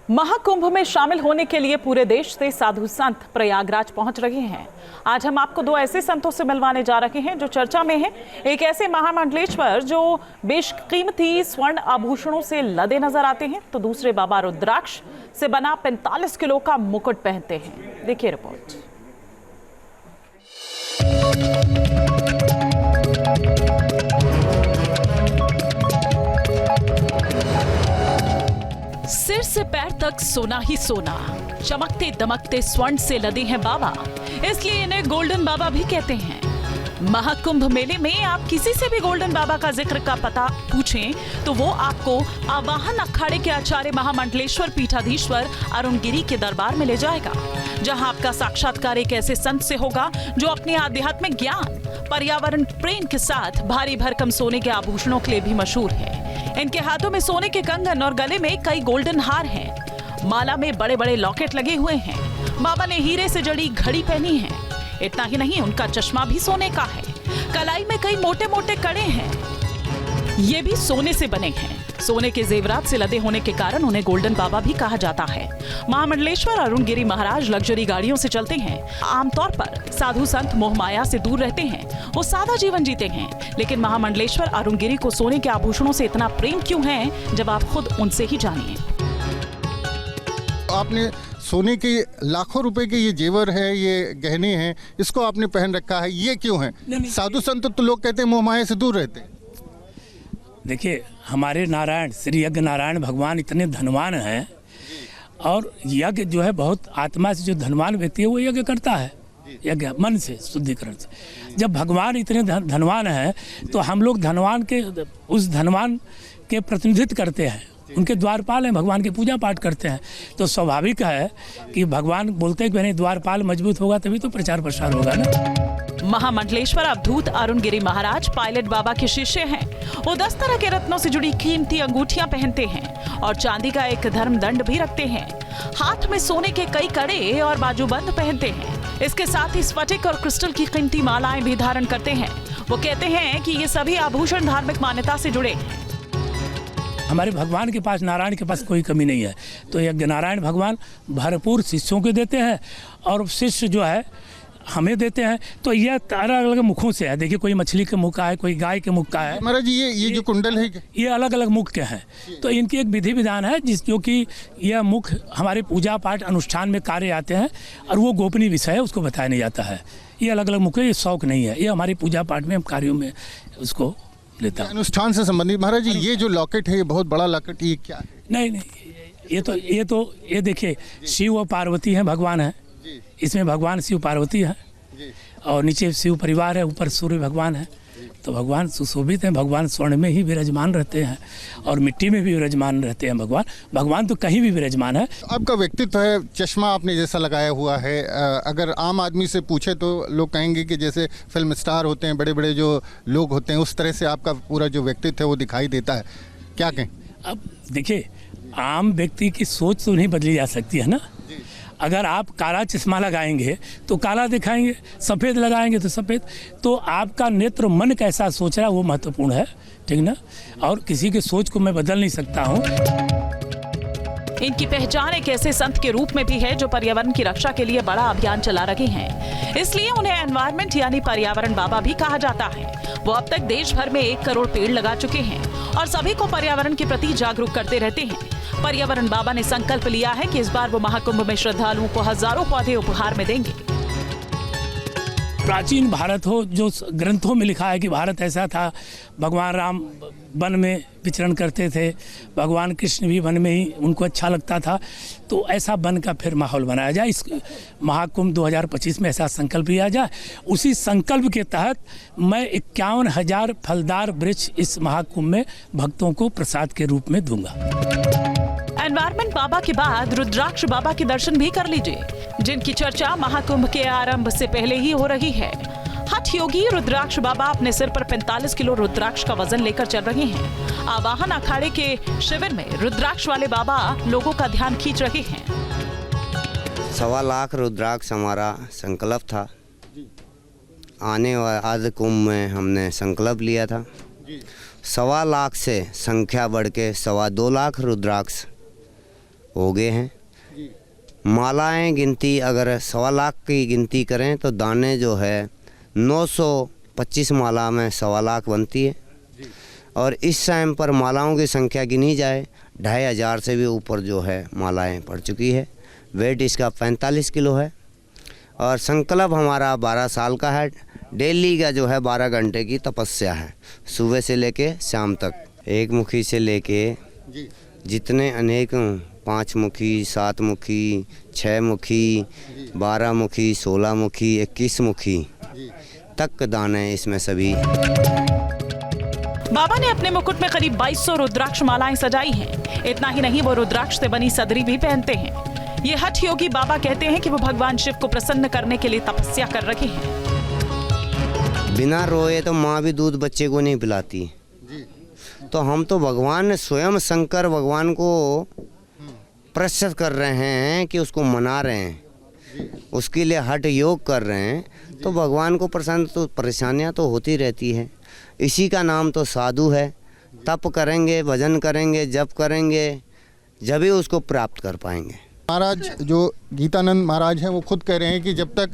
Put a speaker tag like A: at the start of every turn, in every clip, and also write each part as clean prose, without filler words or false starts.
A: महाकुंभ में शामिल होने के लिए पूरे देश से साधु संत प्रयागराज पहुंच रहे हैं। आज हम आपको दो ऐसे संतों से मिलवाने जा रहे हैं जो चर्चा में हैं। एक ऐसे महामंडलेश्वर जो बेशकीमती स्वर्ण आभूषणों से लदे नजर आते हैं, तो दूसरे बाबा रुद्राक्ष से बना 45 किलो का मुकुट पहनते हैं। देखिए रिपोर्ट। सिर से पैर तक सोना ही सोना, चमकते दमकते स्वर्ण से लदे हैं बाबा, इसलिए इन्हें गोल्डन बाबा भी कहते हैं। महाकुंभ मेले में आप किसी से भी गोल्डन बाबा का जिक्र का पता पूछें तो वो आपको आवाहन अखाड़े के आचार्य महामंडलेश्वर पीठाधीश्वर अरुण गिरी के दरबार में ले जाएगा, जहां आपका साक्षात्कार एक ऐसे संत से होगा जो अपने आध्यात्मिक ज्ञान, पर्यावरण प्रेम के साथ भारी भरकम सोने के आभूषणों के लिए भी मशहूर है। इनके हाथों में सोने के कंगन और गले में कई गोल्डन हार हैं। माला में बड़े बड़े लॉकेट लगे हुए हैं। बाबा ने हीरे से जड़ी घड़ी पहनी है। इतना ही नहीं, उनका चश्मा भी सोने का है। कलाई में कई मोटे मोटे कड़े हैं, ये भी सोने से बने हैं। सोने के जेवरात से लदे होने के कारण उन्हें गोल्डन बाबा भी कहा जाता है। महामंडलेश्वर अरुण गिरी महाराज लग्जरी गाड़ियों से चलते हैं। आमतौर पर साधु संत मोह माया से दूर रहते हैं, वो सादा जीवन जीते हैं। लेकिन महामंडलेश्वर अरुण गिरी को सोने के आभूषणों से इतना प्रेम क्यों है, जब आप खुद उनसे ही जानिए।
B: आपने सोने के लाखों रुपए के ये जेवर है, ये गहने हैं, इसको आपने पहन रखा है, ये क्यों है? साधु संत तो लोग कहते हैं मोह माया से दूर रहते हैं।
C: देखिए, हमारे नारायण श्री यज्ञ नारायण भगवान इतने धनवान हैं, और यज्ञ जो है बहुत आत्मा से जो धनवान व्यक्ति है वो यज्ञ करता है, यज्ञ मन से, शुद्धिकरण से। जब भगवान इतने धनवान हैं तो हम लोग धनवान के, उस धनवान के प्रतिनिधित्व करते हैं, उनके द्वारपाल हैं, भगवान की पूजा पाठ करते हैं। तो स्वाभाविक है कि भगवान बोलते हैं कि मैंने द्वारपाल मजबूत होगा तभी तो प्रचार प्रसार होगा ना।
A: महामंडलेश्वर अवधूत अरुण गिरी महाराज पायलट बाबा के शिष्य हैं। वो 10 तरह के रत्नों से जुड़ी कीमती अंगूठियां पहनते हैं और चांदी का एक धर्म दंड भी रखते हैं। हाथ में सोने के कई कड़े और बाजूबंद पहनते हैं। इसके साथ ही स्फटिक और क्रिस्टल की कीमती मालाएं भी धारण करते हैं। वो कहते हैं कि ये सभी आभूषण धार्मिक मान्यता से जुड़े हैं।
C: हमारे भगवान के पास, नारायण के पास कोई कमी नहीं है। तो यज्ञ नारायण भगवान भरपूर शिष्यों को देते हैं और शिष्य जो है हमें देते हैं। तो यह अलग अलग मुखों से है। देखिए, कोई मछली के मुख का है, कोई गाय के मुख का है।
B: महाराज जी, ये जो कुंडल है
C: ये अलग अलग मुख के हैं। तो इनकी एक विधि विधान है जो कि यह मुख हमारे पूजा पाठ अनुष्ठान में कार्य आते हैं, और वो गोपनीय विषय है, उसको बताया नहीं जाता है। ये अलग अलग मुख है, ये शौक नहीं है, ये हमारी पूजा पाठ में, हम कार्यों में उसको लेता है।
B: अनुष्ठान से संबंधित। महाराज जी, ये जो लॉकेट है, ये बहुत बड़ा लॉकेट, ये क्या है?
C: नहीं, ये देखिए, शिव और पार्वती हैं, भगवान है। इसमें भगवान शिव पार्वती है, और नीचे शिव परिवार है, ऊपर सूर्य भगवान है। तो भगवान सुशोभित हैं। भगवान स्वर्ण में ही विराजमान रहते हैं और मिट्टी में भी विराजमान रहते हैं। भगवान तो कहीं भी विराजमान है।
B: आपका व्यक्तित्व है, चश्मा आपने जैसा लगाया हुआ है, अगर आम आदमी से पूछे तो लोग कहेंगे कि जैसे फिल्म स्टार होते हैं, बड़े बड़े जो लोग होते हैं, उस तरह से आपका पूरा जो व्यक्तित्व है वो दिखाई देता है। क्या कहें?
C: अब देखिए, आम व्यक्ति की सोच तो नहीं बदली जा सकती है ना। अगर आप काला चश्मा लगाएंगे तो काला दिखाएंगे, सफ़ेद लगाएंगे तो सफ़ेद। तो आपका नेत्र मन कैसा सोच रहा है वो महत्वपूर्ण है, ठीक ना। और किसी के सोच को मैं बदल नहीं सकता हूँ।
A: इनकी पहचान एक ऐसे संत के रूप में भी है जो पर्यावरण की रक्षा के लिए बड़ा अभियान चला रहे हैं, इसलिए उन्हें एनवायरमेंट यानी पर्यावरण बाबा भी कहा जाता है। वो अब तक देश भर में 1 करोड़ पेड़ लगा चुके हैं और सभी को पर्यावरण के प्रति जागरूक करते रहते हैं। पर्यावरण बाबा ने संकल्प लिया है कि इस बार वो महाकुंभ में श्रद्धालुओं को हजारों पौधे उपहार में देंगे।
C: प्राचीन भारत हो, जो ग्रंथों में लिखा है कि भारत ऐसा था, भगवान राम वन में विचरण करते थे, भगवान कृष्ण भी वन में ही उनको अच्छा लगता था। तो ऐसा वन का फिर माहौल बनाया जाए। इस महाकुंभ 2025 में ऐसा संकल्प लिया जाए। उसी संकल्प के तहत मैं 51,000 फलदार वृक्ष इस महाकुंभ में भक्तों को प्रसाद के रूप में दूंगा।
A: एनवायरमेंट बाबा के बाद रुद्राक्ष बाबा के दर्शन भी कर लीजिए, जिनकी चर्चा महाकुंभ के आरंभ से पहले ही हो रही है। हठ योगी रुद्राक्ष बाबा अपने सिर पर 45 किलो रुद्राक्ष का वजन लेकर चल रहे हैं। आवाहन अखाड़े के शिविर में रुद्राक्ष वाले बाबा लोगों का ध्यान खींच रहे हैं।
D: 1.25 लाख रुद्राक्ष हमारा संकल्प था। आने वाले कुंभ में हमने संकल्प लिया था। 1.25 लाख से संख्या बढ़ के 2.25 लाख रुद्राक्ष हो गए हैं। मालाएं गिनती अगर 1.25 लाख की गिनती करें तो दाने जो है 925 माला में 1.25 लाख बनती है। और इस टाइम पर मालाओं की संख्या गिनी जाए 2500 से भी ऊपर जो है मालाएं पड़ चुकी है। वेट इसका 45 किलो है। और संकल्प हमारा 12 साल का है। डेली का जो है 12 घंटे की तपस्या है, सुबह से लेके शाम तक। एक मुखी से लेके जितने अनेक 5 मुखी, 7 मुखी, 6 मुखी, 12 मुखी, 16 मुखी, 21 मुखी तक दाने इसमें सभी।
A: बाबा ने अपने मुकुट में करीब 2200 रुद्राक्ष मालाएं सजाई हैं। इतना ही नहीं, वो रुद्राक्ष से बनी सदरी भी पहनते हैं। ये हठ योगी बाबा कहते हैं कि वो भगवान शिव को प्रसन्न करने के लिए तपस्या कर रहे हैं।
D: बिना रोए तो माँ भी दूध बच्चे को नहीं पिलाती। तो हम तो भगवान स्वयं शंकर भगवान को प्रस्तुत कर रहे हैं कि उसको मना रहे हैं, उसके लिए हठ योग कर रहे हैं। तो भगवान को प्रसन्न, तो परेशानियां तो होती रहती है। इसी का नाम तो साधु है। तप करेंगे, भजन करेंगे, जप करेंगे, जब ही उसको प्राप्त कर पाएंगे।
B: महाराज जो गीतानंद महाराज हैं वो खुद कह रहे हैं कि जब तक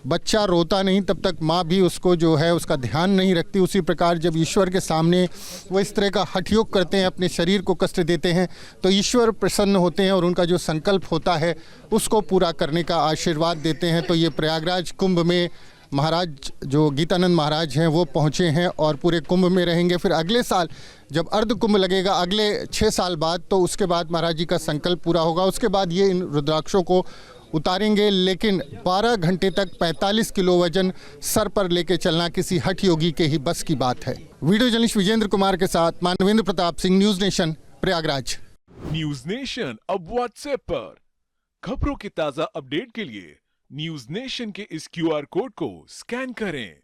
B: बच्चा रोता नहीं तब तक माँ भी उसको जो है उसका ध्यान नहीं रखती। उसी प्रकार जब ईश्वर के सामने वो इस तरह का हठ योग करते हैं, अपने शरीर को कष्ट देते हैं, तो ईश्वर प्रसन्न होते हैं और उनका जो संकल्प होता है उसको पूरा करने का आशीर्वाद देते हैं। तो ये प्रयागराज कुंभ में महाराज जो गीतानंद महाराज हैं वो पहुँचे हैं और पूरे कुंभ में रहेंगे। फिर अगले साल जब अर्ध कुंभ लगेगा, अगले 6 साल बाद, तो उसके बाद महाराज जी का संकल्प पूरा होगा। उसके बाद ये इन रुद्राक्षों को उतारेंगे। लेकिन 12 घंटे तक 45 किलो वजन सर पर लेके चलना किसी हठ योगी के ही बस की बात है। वीडियो जर्नलिस्ट विजेंद्र कुमार के साथ Manvendra Pratap Singh, news nation, Prayagraj.
E: News nation अब व्हाट्सएप पर खबरों के ताज़ा अपडेट के लिए न्यूज़ नेशन के इस QR कोड को स्कैन करें।